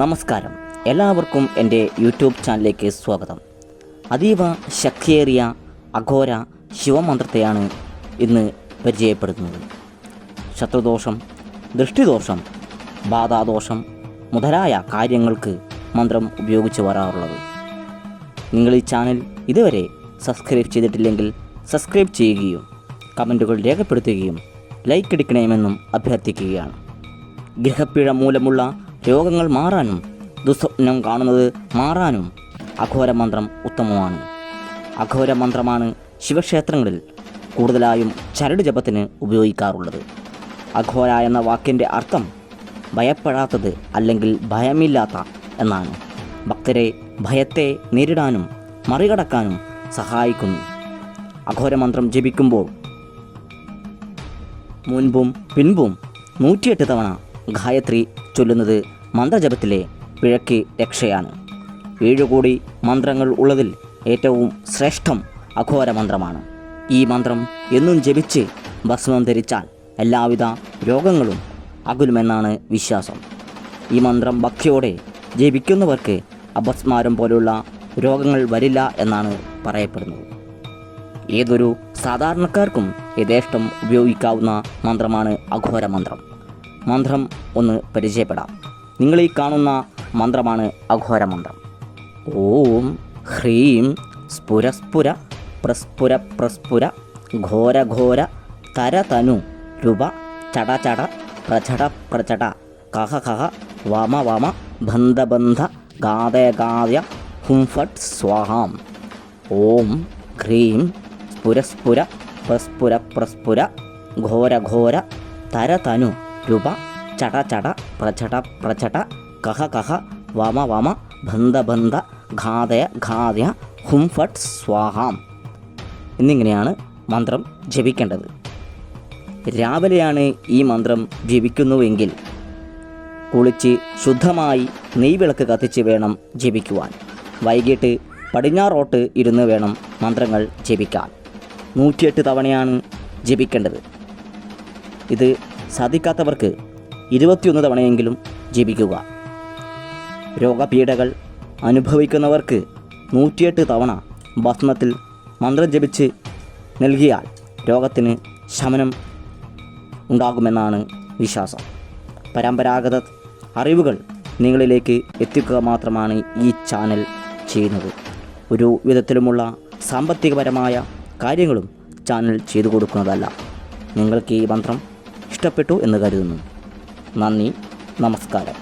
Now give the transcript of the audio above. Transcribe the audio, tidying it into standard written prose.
നമസ്കാരം, എല്ലാവർക്കും എൻ്റെ യൂട്യൂബ് ചാനലിലേക്ക് സ്വാഗതം. അതീവ ശക്തിയേറിയ അഘോര ശിവമന്ത്രത്തെയാണ് ഇന്ന് പരിചയപ്പെടുത്തുന്നത്. ശത്രുദോഷം, ദൃഷ്ടിദോഷം, ബാധാദോഷം മുതലായ കാര്യങ്ങൾക്ക് മന്ത്രം ഉപയോഗിച്ച് വരാറുള്ളത്. നിങ്ങൾ ഈ ചാനൽ ഇതുവരെ സബ്സ്ക്രൈബ് ചെയ്തിട്ടില്ലെങ്കിൽ സബ്സ്ക്രൈബ് ചെയ്യുകയും കമൻറ്റുകൾ രേഖപ്പെടുത്തുകയും ലൈക്ക് അടിക്കണമെന്നും അഭ്യർത്ഥിക്കുകയാണ്. ഗ്രഹപ്പിഴ മൂലമുള്ള രോഗങ്ങൾ മാറാനും ദുസ്വപ്നം കാണുന്നത് മാറാനും അഘോരമന്ത്രം ഉത്തമമാണ്. അഘോരമന്ത്രമാണ് ശിവക്ഷേത്രങ്ങളിൽ കൂടുതലായും ചരട് ജപത്തിന് ഉപയോഗിക്കാറുള്ളത്. അഘോര എന്ന വാക്കിൻ്റെ അർത്ഥം ഭയപ്പെടാത്തത് അല്ലെങ്കിൽ ഭയമില്ലാത്ത എന്നാണ്. ഭക്തരെ ഭയത്തെ നേരിടാനും മറികടക്കാനും സഹായിക്കുന്നു. അഘോരമന്ത്രം ജപിക്കുമ്പോൾ മുൻപും പിൻപും 108 തവണ ഗായത്രി ചൊല്ലുന്നത് മന്ത്രജപത്തിലെ പിഴയ്ക്ക് രക്ഷയാണ്. 7 കോടി മന്ത്രങ്ങൾ ഉള്ളതിൽ ഏറ്റവും ശ്രേഷ്ഠം അഘോരമന്ത്രമാണ്. ഈ മന്ത്രം എന്നും ജപിച്ച് ഭസ്മം ധരിച്ചാൽ എല്ലാവിധ രോഗങ്ങളും അകലുമെന്നാണ് വിശ്വാസം. ഈ മന്ത്രം ഭക്തിയോടെ ജപിക്കുന്നവർക്ക് അപസ്മാരം പോലുള്ള രോഗങ്ങൾ വരില്ല എന്നാണ് പറയപ്പെടുന്നത്. ഏതൊരു സാധാരണക്കാർക്കും യഥേഷ്ടം ഉപയോഗിക്കാവുന്ന മന്ത്രമാണ് അഘോരമന്ത്രം. മന്ത്രം ഒന്ന് പരിചയപ്പെടാം. നിങ്ങൾ ഈ കാണുന്ന മന്ത്രമാണ് അഘോരമന്ത്രം. ഓം ഹ്രീം സ്ഫുരസ്ഫുര പ്രസ്ഫുര പ്രസ്ഫുര ഘോര ഘോര തരതനു രൂപ ചട ചട പ്രചട പ്രചട കഹ കഹ വമ വമ ബന്ധ ബന്ധ ഗാദയ ഗാദയ ഹും ഫട്ട് സ്വാഹാം. ഓം ഹ്രീം സ്ഫുരസ്ഫുര പ്രസ്ഫുര പ്രസ്ഫുര ഘോര ഘോര തരതനു രൂപ ചട ചട പ്രചട പ്രചട കഹ കഹ വമ വമ ബന്ധ ബന്ധ ഘാതയ ഘാതയ ഹും ഫട്ട് സ്വാഹാം എന്നിങ്ങനെയാണ് മന്ത്രം ജപിക്കേണ്ടത്. രാവിലെയാണ് ഈ മന്ത്രം ജപിക്കുന്നുവെങ്കിൽ കുളിച്ച് ശുദ്ധമായി നെയ്വിളക്ക് കത്തിച്ച് വേണം ജപിക്കുവാൻ. വൈകിട്ട് പടിഞ്ഞാറോട്ട് ഇരുന്ന് വേണം മന്ത്രങ്ങൾ ജപിക്കാൻ. 108 തവണയാണ് ജപിക്കേണ്ടത്. ഇത് സാധിക്കാത്തവർക്ക് 21 തവണയെങ്കിലും ജപിക്കുക. രോഗപീഠകൾ അനുഭവിക്കുന്നവർക്ക് 108 തവണ ഭസ്മത്തിൽ മന്ത്രം ജപിച്ച് നൽകിയാൽ രോഗത്തിന് ശമനം ഉണ്ടാകുമെന്നാണ് വിശ്വാസം. പരമ്പരാഗത അറിവുകൾ നിങ്ങളിലേക്ക് എത്തിക്കുക മാത്രമാണ് ഈ ചാനൽ ചെയ്യുന്നത്. ഒരു വിധത്തിലുമുള്ള സാമ്പത്തികപരമായ കാര്യങ്ങളും ചാനൽ ചെയ്തു കൊടുക്കുന്നതല്ല. നിങ്ങൾക്ക് ഈ മന്ത്രം ഇഷ്ടപ്പെട്ടു എന്ന് കരുതുന്നു. നന്ദി, നമസ്കാരം.